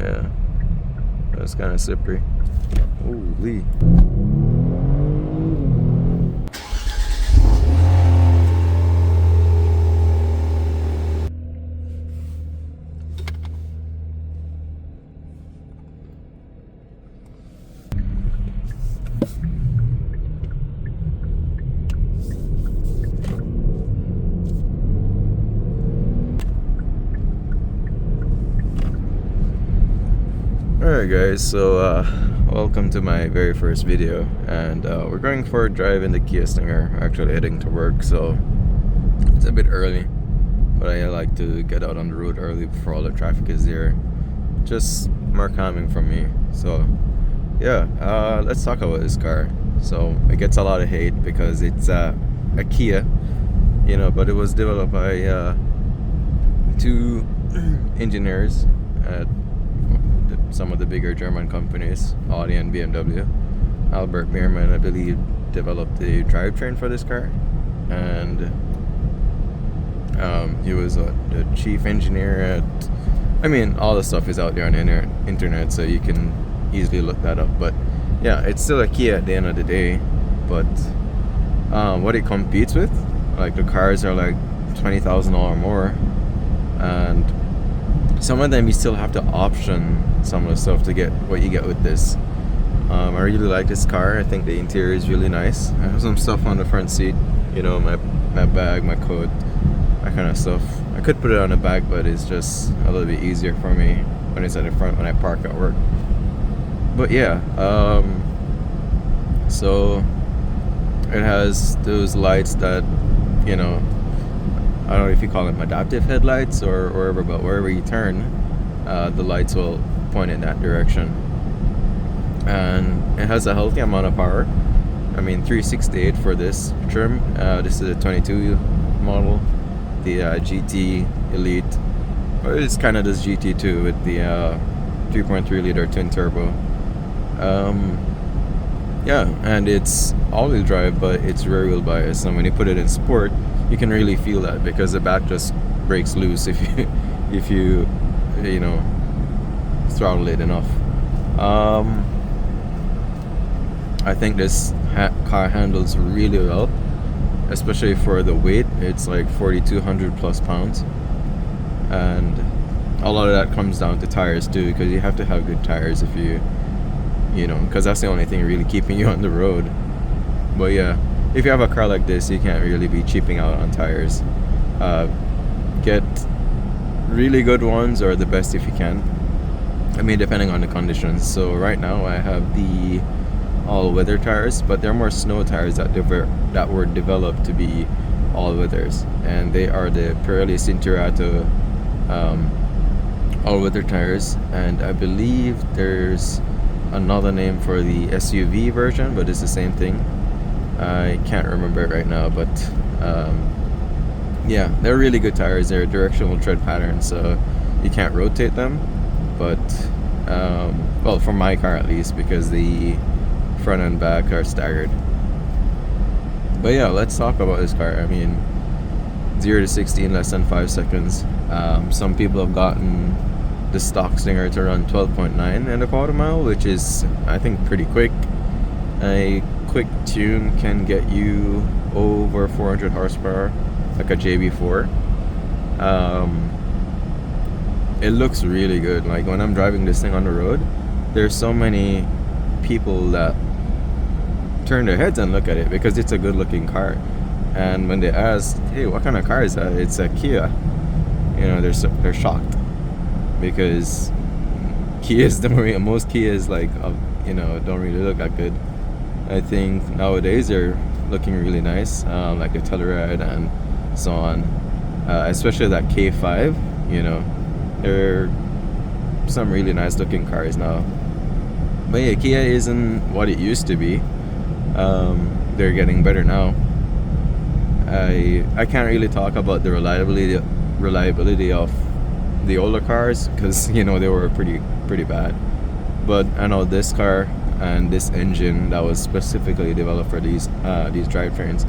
Yeah, that's kind of slippery. Holy. Alright guys, so welcome to my very first video, and we're going for a drive in the Kia Stinger, actually heading to work, so it's a bit early, but I like to get out on the road early before all the traffic is there, just more calming for me. So yeah, let's talk about this car. So it gets a lot of hate because it's a Kia, you know, but it was developed by two engineers at some of the bigger German companies, Audi and BMW. Albert Biermann, I believe, developed the drivetrain for this car, and he was the chief engineer at, I mean, all the stuff is out there on the internet, so you can easily look that up. But yeah, it's still a Kia at the end of the day. But what it competes with, like the cars are like $20,000 more, and some of them you still have to option some of the stuff to get what you get with this. I really like this car. I think the interior is really nice. I have some stuff on the front seat, you know, my bag, my coat, that kind of stuff. I could put it on the back, but it's just a little bit easier for me when it's at the front when I park at work. But yeah, so it has those lights that, you know, I don't know if you call them adaptive headlights or wherever, but wherever you turn, the lights will point in that direction. And it has a healthy amount of power. I mean, 368 for this trim. This is a 22 model, the GT Elite. Well, it's kind of this GT2 with the 3.3 liter twin turbo. Yeah, and it's all-wheel drive, but it's rear-wheel bias. And when you put it in sport, you can really feel that because the back just breaks loose if you know, throttle it enough. I think this car handles really well, especially for the weight. It's like 4,200 plus pounds, and a lot of that comes down to tires too, because you have to have good tires if you know, because that's the only thing really keeping you on the road. But yeah, if you have a car like this, you can't really be cheaping out on tires. Get really good ones, or the best if you can. I mean, depending on the conditions. So right now I have the all-weather tires, but they're more snow tires that were developed to be all-weathers, and they are the Pirelli Cinturato all-weather tires. And I believe there's another name for the SUV version, but it's the same thing. I can't remember it right now, but yeah, they're really good tires. They're directional tread pattern, so you can't rotate them, but well, for my car at least, because the front and back are staggered. But yeah, let's talk about this car. I mean, 0 to 60 in less than 5 seconds. Some people have gotten the stock Stinger to run 12.9 in a quarter mile, which is, I think, pretty quick. A quick tune can get you over 400 horsepower, like a JB4. It looks really good. Like when I'm driving this thing on the road, there's so many people that turn their heads and look at it because it's a good looking car. And when they ask, hey, what kind of car is that? It's a Kia. You know, they're shocked, because Kias, most Kias, like, you know, don't really look that good. I think nowadays they're looking really nice, like the Telluride and so on, especially that K5. You know, there are some really nice looking cars now. But yeah, Kia isn't what it used to be. They're getting better now. I can't really talk about the reliability of the older cars, because, you know, they were pretty bad. But I know this car and this engine that was specifically developed for these drivetrains,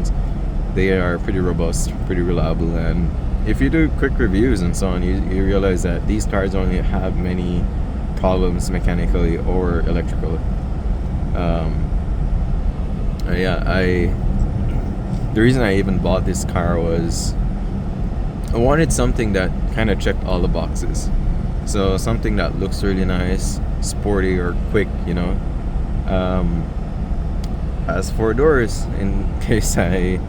they are pretty robust, pretty reliable. And if you do quick reviews and so on, you realize that these cars don't have many problems mechanically or electrical. The reason I even bought this car was I wanted something that kind of checked all the boxes. So something that looks really nice, sporty or quick, has 4 doors in case I,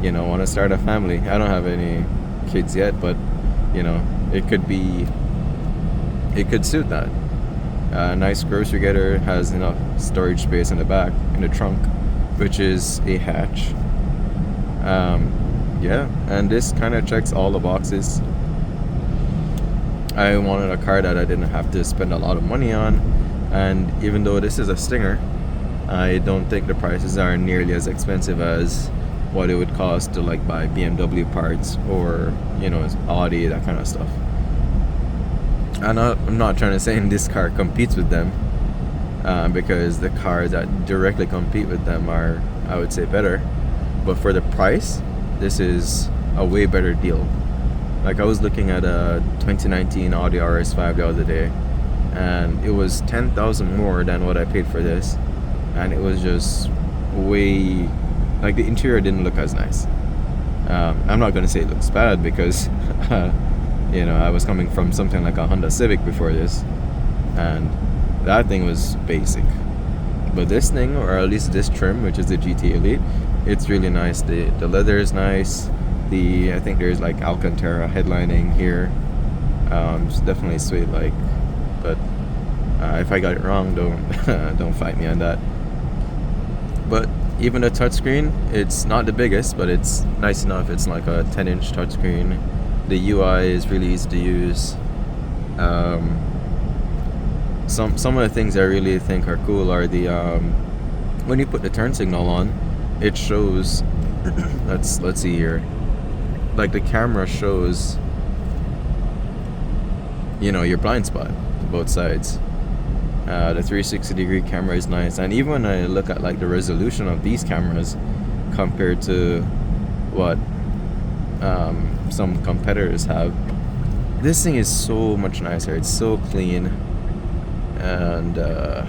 want to start a family. I don't have any kids yet, but it could suit that. A nice grocery getter, has enough storage space in the back, in the trunk, which is a hatch. And this kind of checks all the boxes. I wanted a car that I didn't have to spend a lot of money on, and even though this is a Stinger, I don't think the prices are nearly as expensive as what it would cost to like buy BMW parts or Audi, that kind of stuff. I'm not trying to say this car competes with them, because the cars that directly compete with them are, I would say, better. But for the price, this is a way better deal. Like, I was looking at a 2019 Audi RS5 the other day, and it was 10,000 more than what I paid for this, and it was just way, like, the interior didn't look as nice. I'm not going to say it looks bad because I was coming from something like a Honda Civic before this, and that thing was basic. But this thing, or at least this trim, which is the GT Elite, it's really nice. The leather is nice. I think there's like Alcantara headlining here. It's definitely sweet, but if I got it wrong, don't fight me on that. But even the touchscreen, it's not the biggest, but it's nice enough. It's like a 10-inch touchscreen. The UI is really easy to use. Some of the things I really think are cool are the when you put the turn signal on, it shows. let's see here. Like, the camera shows, your blind spot, both sides. The 360-degree camera is nice, and even when I look at like the resolution of these cameras compared to what some competitors have, this thing is so much nicer. It's so clean, and I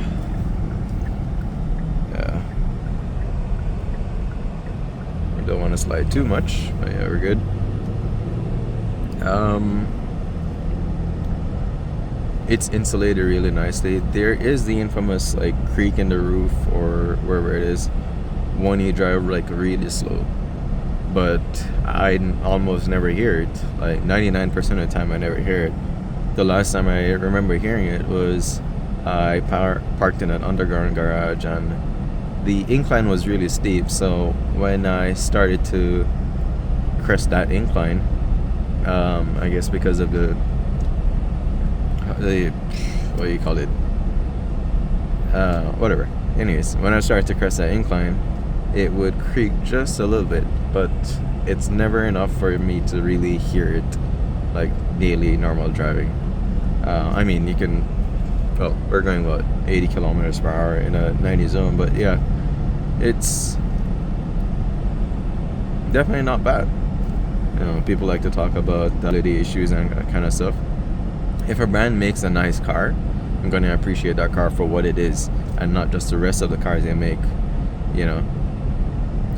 don't want to slide too much, but yeah, we're good. It's insulated really nicely. There is the infamous like creak in the roof or wherever it is when you drive like really slow, but I almost never hear it. Like 99% of the time I never hear it. The last time I remember hearing it was I parked in an underground garage, and the incline was really steep, so when I started to crest that incline, I guess because of the what do you call it, whatever, anyways, when I started to crest that incline, it would creak just a little bit, but it's never enough for me to really hear it like daily normal driving. I mean, you can, well, we're going 80 kilometers per hour in a 90 zone, but yeah, it's definitely not bad. People like to talk about quality issues and that kind of stuff. If a brand makes a nice car, I'm going to appreciate that car for what it is and not just the rest of the cars they make,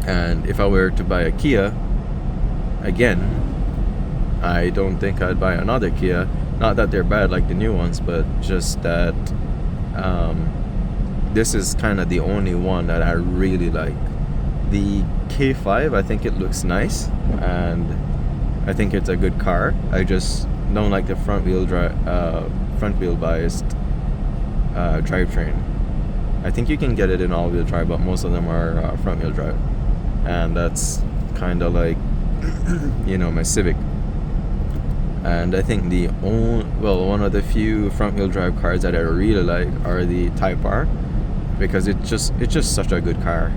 And if I were to buy a Kia, again, I don't think I'd buy another Kia. Not that they're bad like the new ones, but just that this is kind of the only one that I really like. The K5, I think it looks nice, and I think it's a good car. I just don't like the front wheel biased drivetrain. I think you can get it in all wheel drive, but most of them are front wheel drive, and that's kind of like my Civic. And I think one of the few front wheel drive cars that I really like are the Type R, because it's just such a good car.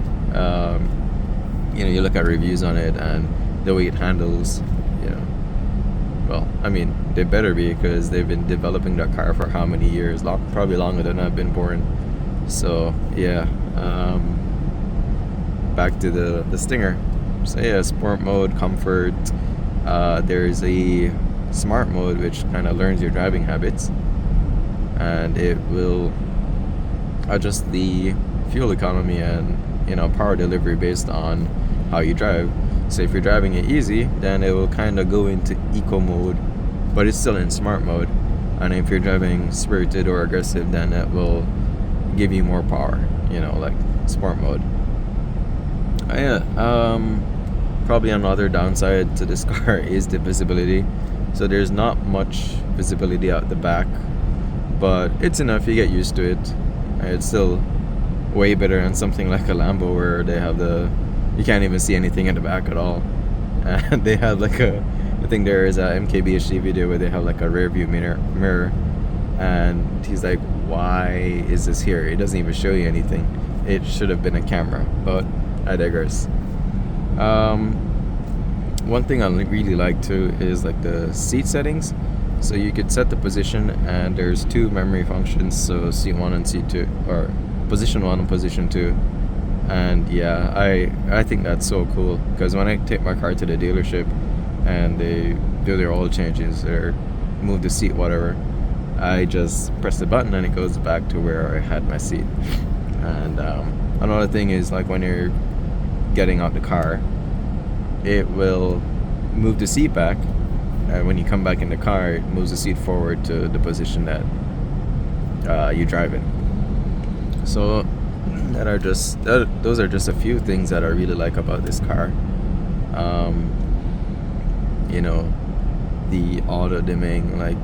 You look at reviews on it and the way it handles, well, I mean, they better be, because they've been developing that car for how many years? Probably longer than I've been born. So yeah, back to the Stinger. So yeah, sport mode, comfort. There's a smart mode which kind of learns your driving habits. and it will adjust the fuel economy and power delivery based on how you drive. So if you're driving it easy, then it will kind of go into eco mode, but it's still in smart mode. And if you're driving spirited or aggressive, then it will give you more power, like sport mode. Probably another downside to this car is the visibility. So there's not much visibility out the back, but it's enough, you get used to it. It's still way better than something like a Lambo where they have you can't even see anything in the back at all. And they have I think there is a MKBHD video where they have like a rear view mirror, and he's like, why is this here? It doesn't even show you anything. It should have been a camera, but I digress. One thing I really like too is like the seat settings. So you could set the position, and there's two memory functions, so seat 1 and seat 2, or position 1 and position 2. And yeah, I think that's so cool, because when I take my car to the dealership and they do their oil changes or move the seat, whatever, I just press the button and it goes back to where I had my seat. And another thing is, like, when you're getting out the car, it will move the seat back, and when you come back in the car, it moves the seat forward to the position that you drive in. So those are just a few things that I really like about this car. The auto dimming, like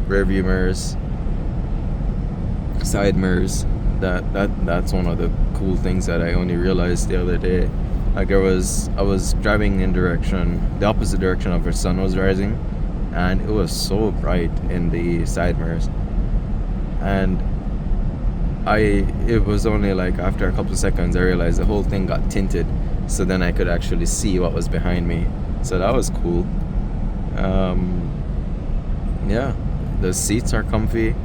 rear view mirrors, side mirrors. That's one of the cool things that I only realized the other day. Like, I was driving in the opposite direction of where the sun was rising, and it was so bright in the side mirrors. And it was only like after a couple of seconds I realized the whole thing got tinted, so then I could actually see what was behind me. So that was cool. Yeah, the seats are comfy,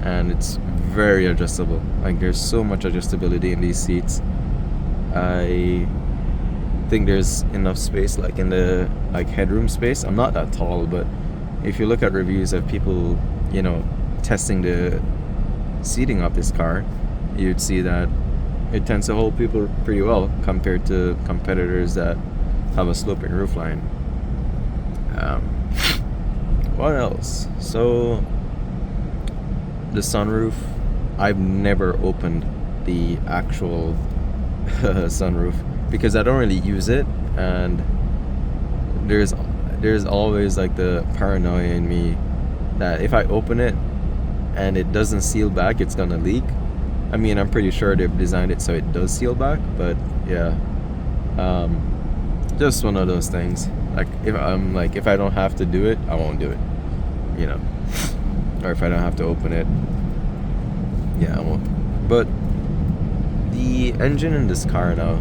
and it's very adjustable. Like, there's so much adjustability in these seats. I think there's enough space, like in the headroom space. I'm not that tall, but if you look at reviews of people testing the seating of this car, you'd see that it tends to hold people pretty well compared to competitors that have a sloping roofline. What else? So the sunroof, I've never opened the actual sunroof because I don't really use it, and there's always like the paranoia in me that if I open it and it doesn't seal back, it's gonna leak. I mean, I'm pretty sure they've designed it so it does seal back, but yeah, just one of those things. Like, if I don't have to do it, I won't do it, or if I don't have to open it, yeah, I won't. But the engine in this car now,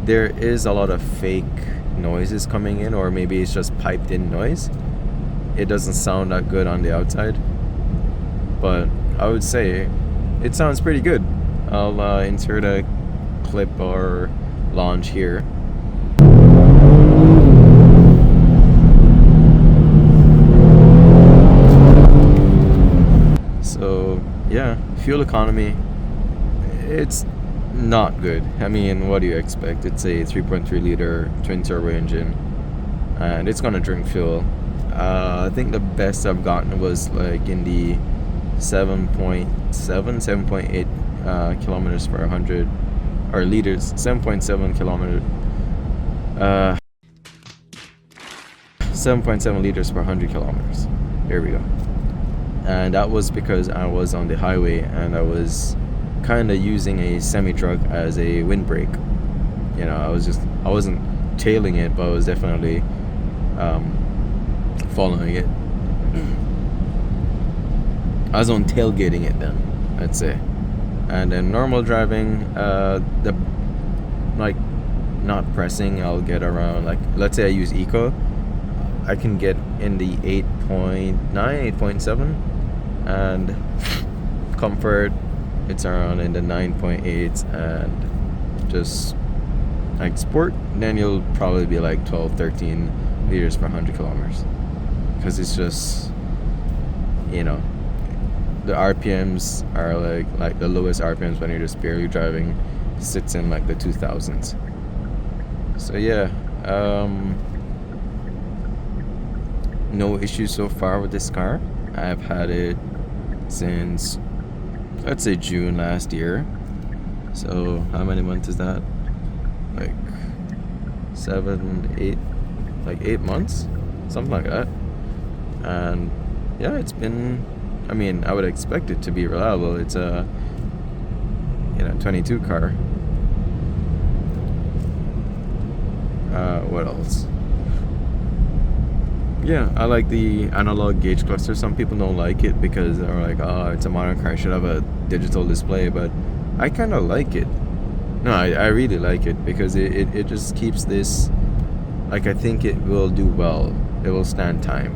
there is a lot of fake noises coming in, or maybe it's just piped in noise. It doesn't sound that good on the outside, but I would say it sounds pretty good. I'll insert a clip or launch here. So yeah, fuel economy, it's not good. I mean, what do you expect? It's a 3.3 liter twin turbo engine, and it's gonna drink fuel. I think the best I've gotten was like in the 7.8 kilometers per 100, or liters, 7.7 kilometer 7.7 liters per 100 kilometers. There we go. And that was because I was on the highway and I was kind of using a semi-truck as a windbreak. I wasn't tailing it, but I was definitely following it. I was on tailgating it then, I'd say. And then normal driving, not pressing, I'll get around, like, let's say I use eco, I can get in the 8.9, 8.7, and comfort, it's around in the 9.8, and just like sport, then you'll probably be like 12, 13, liters per 100 kilometers, because it's just, you know, the RPMs are like the lowest RPMs when you're just barely driving sits in like the 2000s. So yeah, no issues so far with this car. I've had it since, let's say, June last year. So how many months is that? Like 7, 8, like 8 months, something like that. And yeah, it's been, I mean, I would expect it to be reliable. It's a 22 car. What else? Yeah, I like the analog gauge cluster. Some people don't like it because they're like, oh, it's a modern car, it should have a digital display, but I kind of like it. No, I really like it because it just keeps this, like, I think it will do well. It will stand time.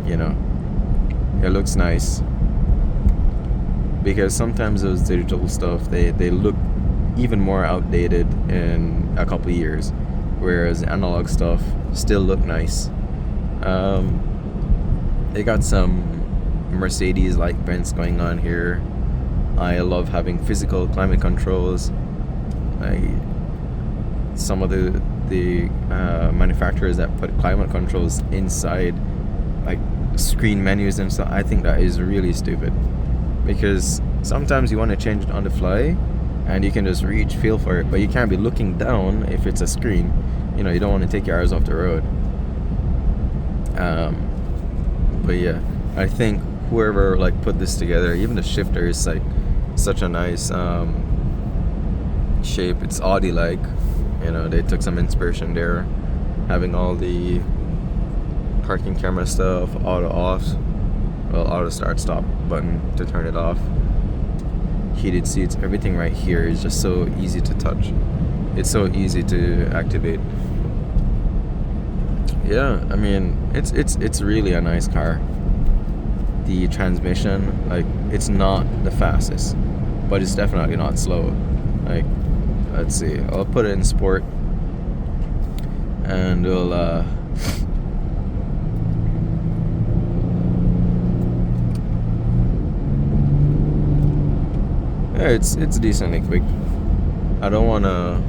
You know, it looks nice. Because sometimes those digital stuff, they look even more outdated in a couple of years, whereas analog stuff still look nice. They got some Mercedes like vents going on here. I love having physical climate controls. Some of the manufacturers that put climate controls inside like screen menus and stuff, I think that is really stupid, because sometimes you want to change it on the fly and you can just reach, feel for it, but you can't be looking down if it's a screen. You know, you don't want to take your eyes off the road. But yeah, I think whoever like put this together, even the shifter is like such a nice shape. It's Audi like, you know, they took some inspiration there, having all the parking camera stuff, auto off, well, auto start stop button to turn it off, heated seats, everything right here is just so easy to touch. It's so easy to activate. Yeah, I mean, it's really a nice car. The transmission, like, it's not the fastest, but it's definitely not slow. Like, let's see, I'll put it in sport and we'll yeah, it's decently quick. I don't wanna,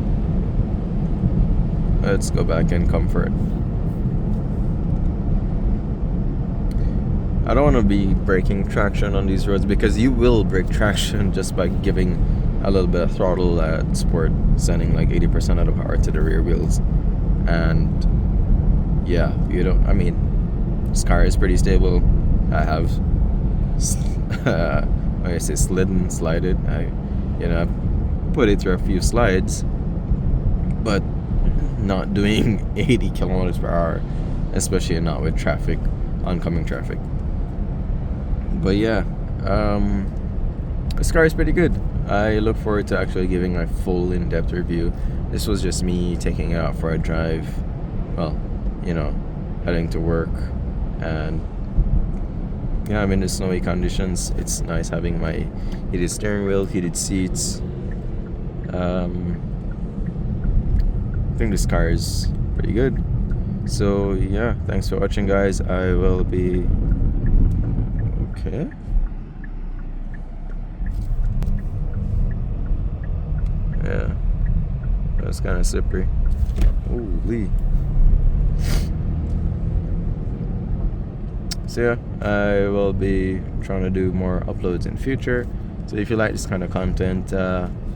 let's go back in comfort. I don't want to be breaking traction on these roads, because you will break traction just by giving a little bit of throttle at sport, sending like 80% of the power to the rear wheels. And yeah, you don't, I mean, this car is pretty stable. I have when I say slided, I put it through a few slides, but not doing 80 kilometers per hour, especially not with traffic, oncoming traffic. But yeah, this car is pretty good. I look forward to actually giving a full in-depth review. This was just me taking it out for a drive, well, heading to work, and yeah, I'm in the snowy conditions. It's nice having my heated steering wheel, heated seats. I think this car is pretty good. So yeah, thanks for watching, guys. I will be okay. Yeah, that's kind of slippery. Holy. So yeah, I will be trying to do more uploads in future. So if you like this kind of content,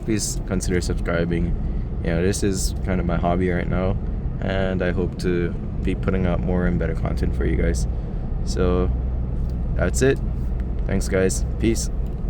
please consider subscribing. This is kind of my hobby right now, and I hope to be putting out more and better content for you guys. So that's it. Thanks, guys. Peace.